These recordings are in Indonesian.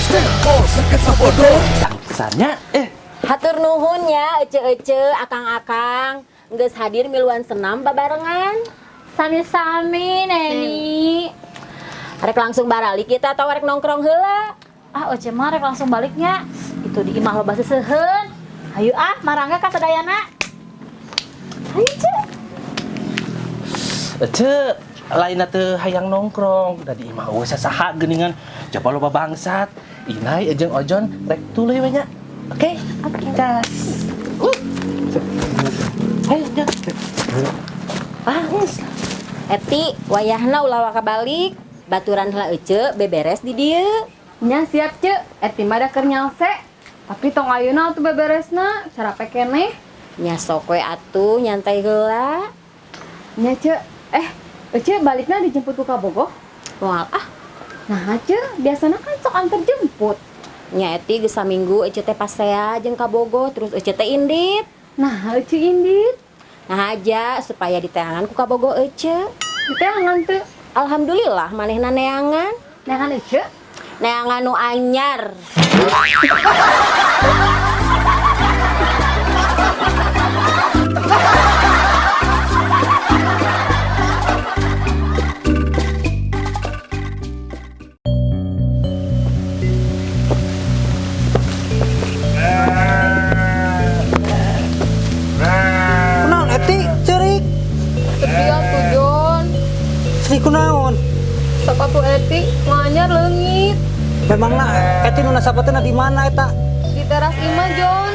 stempel sakit sabodo. Tangsanya Hatur nuhun ya ece-ece akang-akang geus hadir miluan senam babarengan. Sami-sami Neni. Rek langsung baralik kita atau rek nongkrong heula? Ah Oce mah rek langsung baliknya. Itu di imah loba seuseun. Hayu marangga ka sadayana. Hayu Cek. lain teu hayang nongkrong dari imah we sasaha geuningan coba loba bangsat inai jeung ojon rek tuluy we nya. Oke gas ayo nya Geus. Eti wayahna ulah waka balik. Baturan heula ece beberes di dieu. Nya siap Cek. Eti mah da keur nyalse. Tapi tong ayeuna atuh beberesna cara keneh. Nya sok we atuh nyantai heula. Nya Cek. Ece baliknya dijemput ku Kabogoh. Moal Nah Cek, biasanya kan sok antar jemput. nya Eti geus saminggu ece teh pasea jeung Kabogoh terus ece teh indit. Nah Ece indit. Nah aja supaya diteangan ku Kabogoh ece. Diteangan teu. Alhamdulillah manehna neangan. Neangan Ece. Neangan nu anyar. Kunaon Eti ceurik? Iya tuh Jon. Sri kunaon? Sepatu Eti nganyar leungit Memangna Eti nu nasapateuna di mana eta? di teras imah Jon.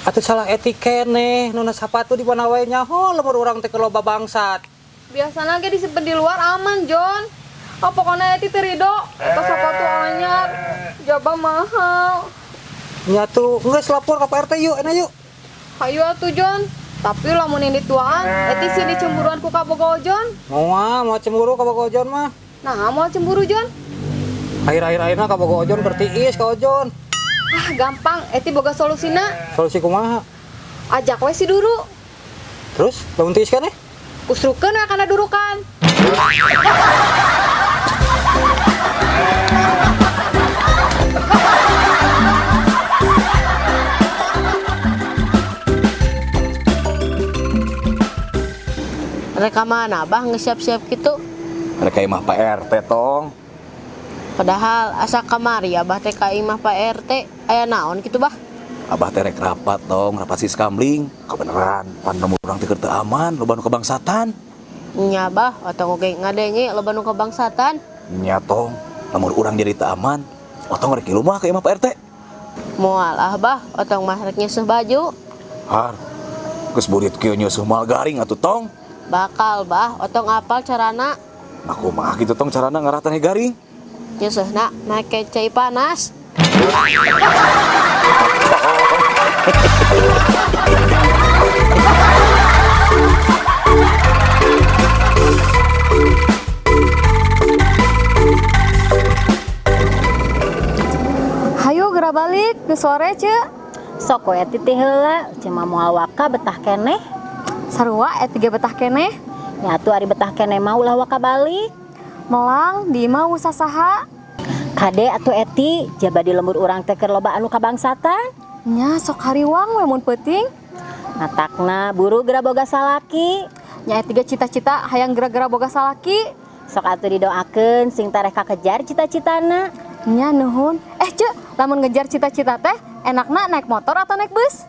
Atuh salah Eti keneh nu nasapatu di mana wae nyaho lemur urang teh keur loba bangsat. Biasana ge disimpen di luar aman Jon. Oh pokoknya Eti terido. Eta sepatu anyar. Jaba mahal. Nya tuh geus lapor ka Pak RT yuk, enak yuk. Hayu atuh Jon. Tapi lamun ini tuaan, Eti sih dicemburuan ku Kabogoh Jon. Mau cemburu ka Bogo Ojon mah. Nah, mau cemburu Jon? Akhir-akhirna ka Bogo Ojon bertiis ka Ojon. Ah, gampang. Eti boga solusina. Solusi kumaha? Ajak we si Duru. Terus lamun tiis keneh? Usrukeun we kana durukan. Reka mana Abah ngesiap-siap gitu. Mereka imah Pak RT tong. Padahal asa kamari Abah teh ka imah Pak RT aya naon gitu Bah? Abah teh rek rapat tong, rapat siskamling. Kebeneran, pan nomor urang teh keur teu aman, loba nu kebangsatan. Nya Bah, otong oge ngadenge loba nu kebangsatan. Nya tong, nomor urang jadi teu aman. Otong rek kilu mah ka imah Pak RT. Moal Bah, otong mah rek nyeusuh baju. Har. Geus burit kieu nyeusuh mal garing atuh tong. Bakal Bah, otong apal carana Nah kumaha kitu tong carana ngaratan garing. nyeusuhna make cai panas. Hayu geura balik geus sore Cek. Sok we Eti teh heula, cuma moal waka betah keneh. Sarua Eti ge betah keneh. Nya atuh ari betah keneh mah ulah waka balik. Melang di imah usah saha. Kade atuh Eti, jaba di lembur urang teh keur loba anu kabangsatan. Nya sok hariwang we mun peuting. Natakna buru geura boga salaki. Nya Eti ge cita-cita hayang geura-geura boga salaki. Sok atuh didoakeun sing tareh kakejar cita-citana. Nya nuhun. Cek, lamun ngejar cita-cita teh enakna naik motor atau naik bus?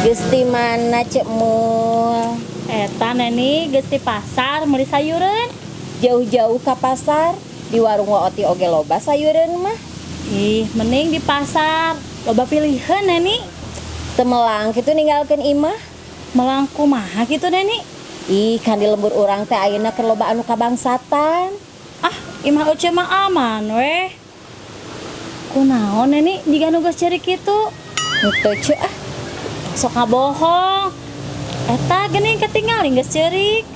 Geus ti mana Cek Mul? Eta Neni geus ti pasar meuli sayureun. Jauh-jauh ka pasar, di warung Waoti oge loba sayureun mah. Ih, mending di pasar. Loba pilihan Neni. Teu melang kitu ninggalkeun imah. Melang kumaha kitu Neni? Ih, kan di lembur urang teh ayeuna keur loba anu kabangsatan. Ah, imah Uce mah aman weh. Kunaon Neni jika nu geus ceurik kitu? Henteu Ceu Sok ngabohong. Eta geuning ketinggaling geus ceurik.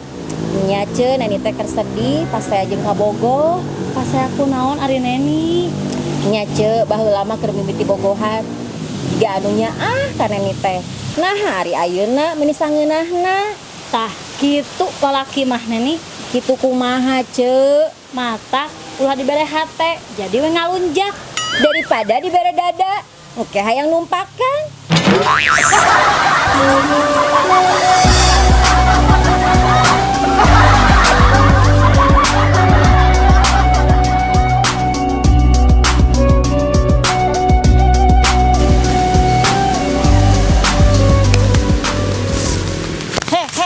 Nya ce neni teh keur sedih pas saya jeung kabogoh. Pas saya aku naon ari neni. Nya ce baheula mah keur mimiti bogohan. Jiga anunya ka neni teh. Nah hari ayeuna meuni sangeunahna. Tah kitu lalaki mah neni. Kitu kumaha ce? Mata ulah dibere hate jadi we ngalunjak. Daripada dibere dada. Oke hayang numpakkan.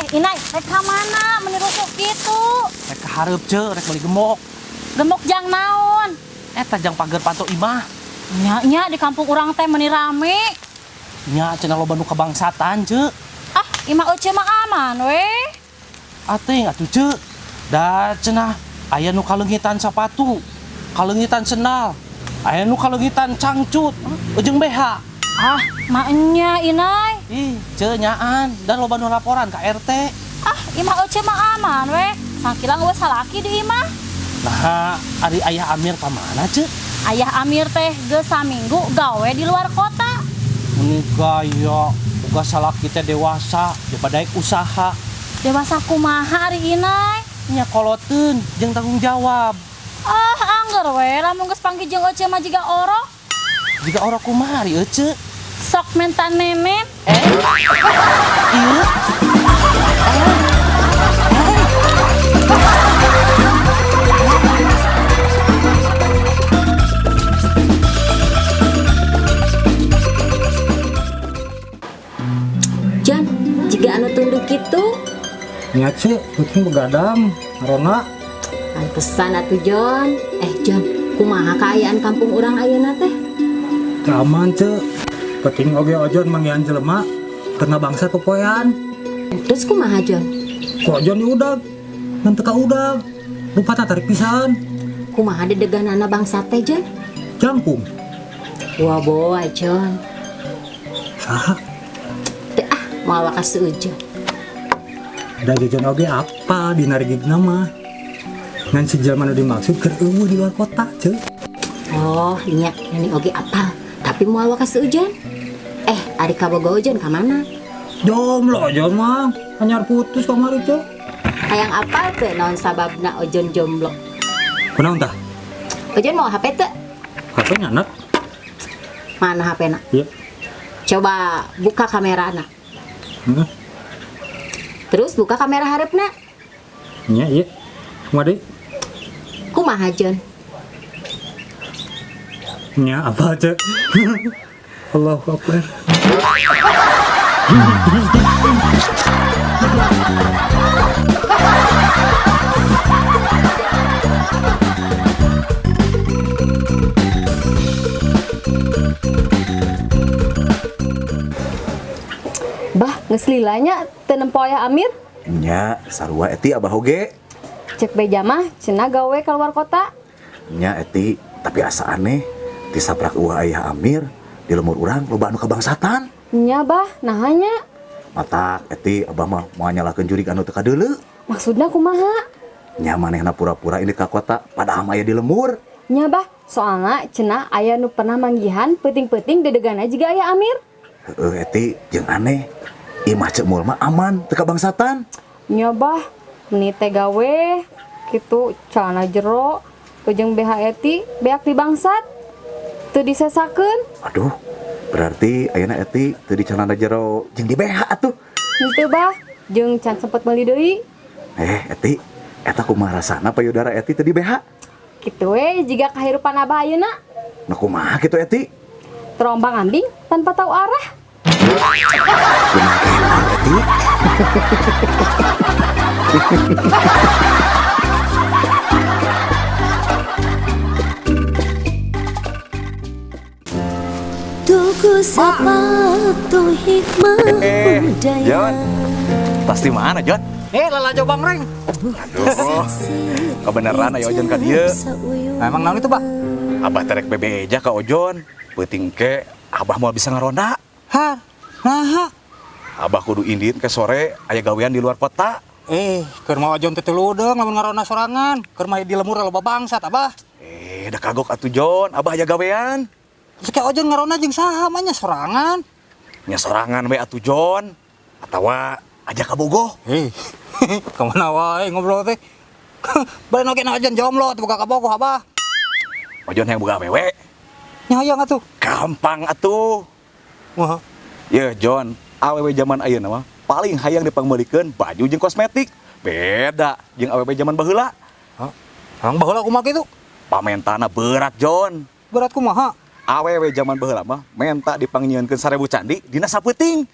Inai, rek ka mana menirusuk gitu? Rek kahareup ce, rek beli gemok. Gemuk jang naon? Eta jang pager panto imah. Nya di kampung urang teh meuni rame. Nya cenah loba nu kabangsatan ce. Ah, imah euceum mah aman we. Ating atuh ce. Da cenah aya nu kalengitan sapatu, kalengitan sendal, aya nu kalengitan cangcut, ujung BH. Ah, maknya Inai. Ih, ce nyaan dan loba nu laporan ka RT. Ah, imah euceum mah aman we. Sakilang we salaki di imah. Nah, ari ayah Amir ka mana ce? Ayah Amir teh geus saminggu gawe di luar kota. Ini gaya, uga salaki teh dewasa, daripada daek usaha. Dewasa kumaha ari Inai? Nya koloteun jeung tanggung jawab. Ah, angger we lamun geus panggih jeung euceum mah jiga orok. Jika orang kumaha ari ece. Sok menta nenek. Ieu. Jan, jika anu tunduk gitu. Nya ce, kucing begadang, rona. Pantesan atuh Jon. Jon, kumaha kaayaan kampung urang ayeuna teh? Aman ce, penting oge ojon manggihan jelema, karena bangsa popoyan. Terus kumaha Jon? Kok ojon diudag, nanti ka udag, lupa tarik pisan. Kumaha dedeganana bangsa teh Jon? Jangkung, Wah boa Jon. saha, Teu moal wakas seujeun. da jajan oge apa di narigig nama. Ngan si jelema nu dimaksud keur eueuh di luar kota ce. Oh, nya nani oge apal, tapi moal wakas seujeun. Ari kabogoh Jon ka mana? Jomblo ojon mah, hanyar putus kamari ce. Hayang apal teu naon sababna Ojon jomblo? Kunaon tah? Ojon mau HP teu? Kapan nyanak? Mana HP-na? Iya. Coba buka kamerana. Terus buka kamera hareupna. Nya iya. Kumaha Kumaha Jon? nya apa ce? Allahu Akbar. Bah, geus lilanya teu nempo aya Amir. Nya sarua eti abah oge. Cek beja mah cenah gawe ka luar kota. Nya eti tapi asa aneh disaprak ulah ayah Amir di lemur urang loba anu kabangsatan. Nya bah, nahanya. Matak eti abah mah moal nyalakeun jurig anu teu kadeuleu. Maksudna kumaha? Nya manehna pura-pura ini ka kota padahal aya di lemur. Nya bah, soalna cenah aya nu pernah manggihan peuting-peuting dedegana jiga aya Amir. Heueuh eti jeung aneh. Imah cek mul mah aman teu kabangsatan. Nya bah, meni teh gawe kitu celana jero jeung BH Eti beak di bangsat teu disesakeun. Aduh, berarti ayeuna eti teu di celana jero jeung di BH atuh. Henteu bah, jeung can sempet meuli deui. Eti, eta kumaha rasana payudara eti teu di BH? Kitu we jiga kahirupan abah ayeuna. Nah kumaha kitu eti? Terombang-ambing tanpa tahu arah. Kumaha kehenan eti? Tuku sepatu hikmah budaya. Jon, pasti mana Jon? Lalajo Bang Reng. Aduh, kebeneran ayo Ojon ka dieu. Emang naon itu, Pak? Abah terek bebe aja ka Ojon. Peuting ke abah mau bisa ngaronda. Hah? Naha? Abah kudu indit ke sore aya gawean di luar kota. keur mau ojon teh teludeung lamun ngarona sorangan, keur mah di lemur loba bangsat abah. Da kagok atuh Jon, abah aja gawean. Seke ojon ngarona jeung saha mah nya sorangan. Nya sorangan we atuh Jon. Atawa aja kabogoh. Kemana wae ngobrol teh. Bari oge na ojon jomblo teh boga kabogoh abah. Ojon yang boga awewe. Nya hayang atuh. Gampang atuh. Wah, Ya Jon, awewe zaman ayeuna mah paling hayang dipangbelikeun baju jeung kosmetik. Beda jeung awewe zaman baheula. hang baheula kumaha kitu? Pamentana berat Jon. Berat kumaha? Awewe zaman baheula mah menta dipangnyienkeun 1000 candi dina sapeuting.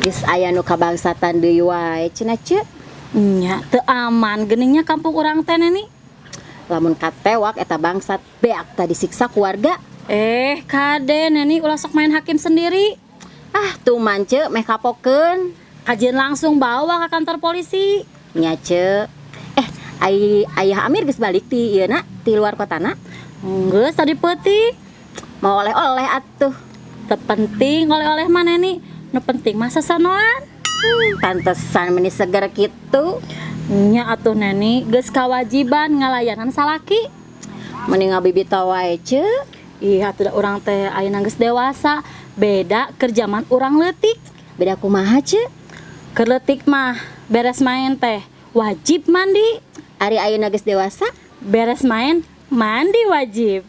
Geus aya nu kabangsatan deui wae cenah ce. Nya teu aman geningnya kampung urang teh nih. Lamun katewak eta bangsat beak tadi disiksa keluarga. Kade Neni ulah sok main hakim sendiri. Ah tuh mance meh kapokeun. Kajian langsung bawa ke kantor polisi. Nya ce. Ayah Amir geus balik ti ieu na ti luar kotana. Geus tadi peuting. Mau oleh-oleh atuh. Teu penting oleh-oleh mah Neni. Nu penting mah sasanoan. Pantesan meni seger kitu. Nya atuh Neni geus kawajiban ngalayanan salaki. Mending ngabibita wae ce. Iya atuh da urang teh ayeuna geus dewasa. Beda kerjaman urang leutik. Beda kumaha ce? Keur leutik mah beres main teh wajib mandi. Ari ayeuna geus dewasa. Beres main mandi wajib.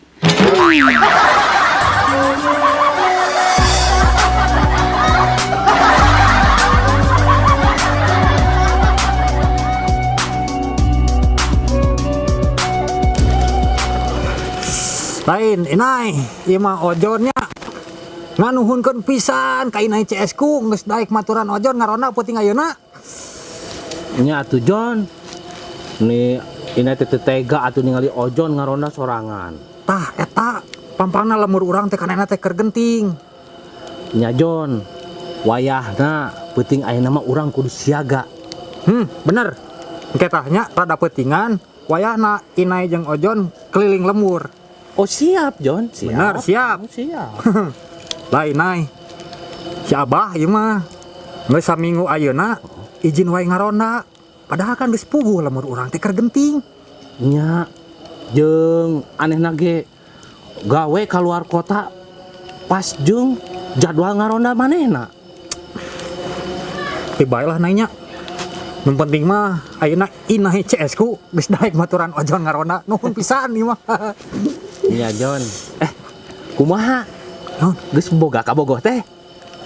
Lain inai, ieu mah ojonnya nganuhunkeun pisan ka inai CS ku geus daek maturan ojon ngarona peuting ayeuna. Nya atuh Jon. Ni ini teh tega atuh ningali ojon ngarona sorangan. Tah eta pampangna lemur urang teh kanena teh keur genting. Nya Jon, wayahna peuting ayeuna mah urang kudu siaga. Bener. Engke tah nya rada peutingan wayahna inai jeung ojon keliling lemur. Oh siap Jon, siap. Bener, siap. Oh, siap. Lain nai. Si Abah ieu mah geus saminggu ayeuna izin wae ngaronda. Padahal kan geus puguh lemur urang teh keur genting. Nya jeung anehna ge gawe keluar kota pas jeung jadwal ngaronda manehna. Tibailah nanya. Yang penting mah ayeuna inai CS ku geus daek maturan ojon ngaronda. Nuhun pisan ieu mah. Iya Jon. Kumaha? Geus boga kabogoh teh.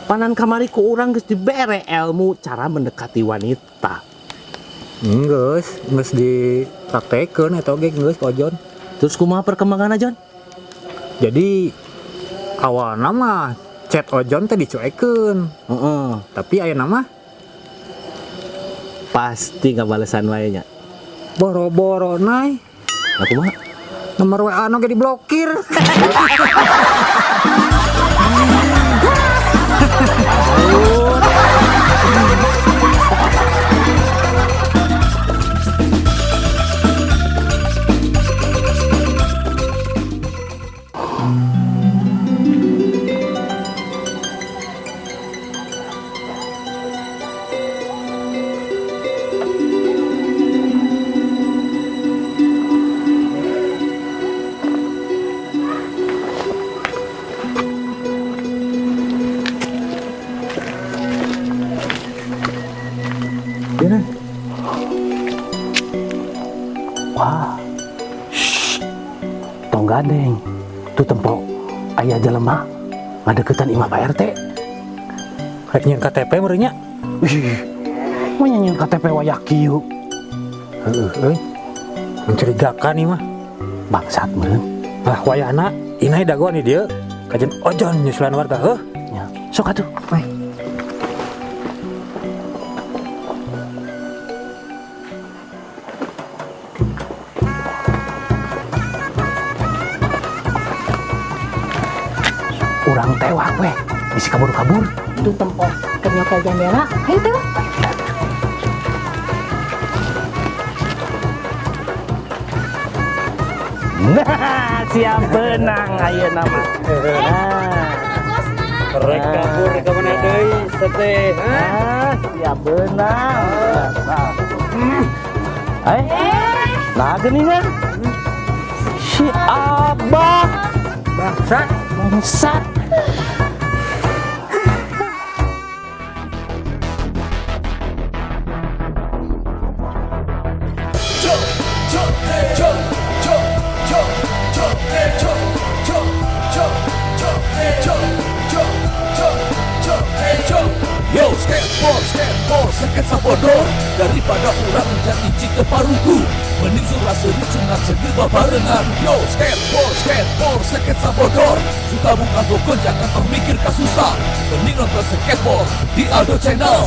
Panan kamari ku urang geus dibere ilmu cara mendekati wanita. Geus dipraktekeun eta oge geus ka ojon. Terus kumaha perkembanganna Jon? Jadi awalna mah chat ojon teh dicuekeun. Heeh. Tapi ayeuna mah Pasti ngabalesan wae nya. boro-boro nai. Nah kumaha? Nomor WA anu ge diblokir. Wah. Tong gandeng. Tu tempo aya jelema ngadeukeutan imah Pak RT. Rek nyeun KTP meureun nya. Mau nyanyiin KTP wayak kieu. Heueuh mencurigakan ieu mah. Bangsat meureun. Lah wayahna inai dago nih dieu. Kajen ojon nyusulan warga heuh. Ya, sok atuh. Urang tewak weh, bisi kabur-kabur. Duh tempo keur nyokel jendela. Hayu teh. Nah, siap benang ayo nama. Rek kabur ka mana deui sate. Siap benang. Nah geningan. Si Abah bangsat. Yo, skateboard, sakit sabodor. Daripada orang menjadi cinta paruku, mending surah seri sunat segi babarengan. Yo, skateboard, sakit sabodor. Suka buka toko jangan termikir kasusah. Mending nonton skateboard di Aldo Channel.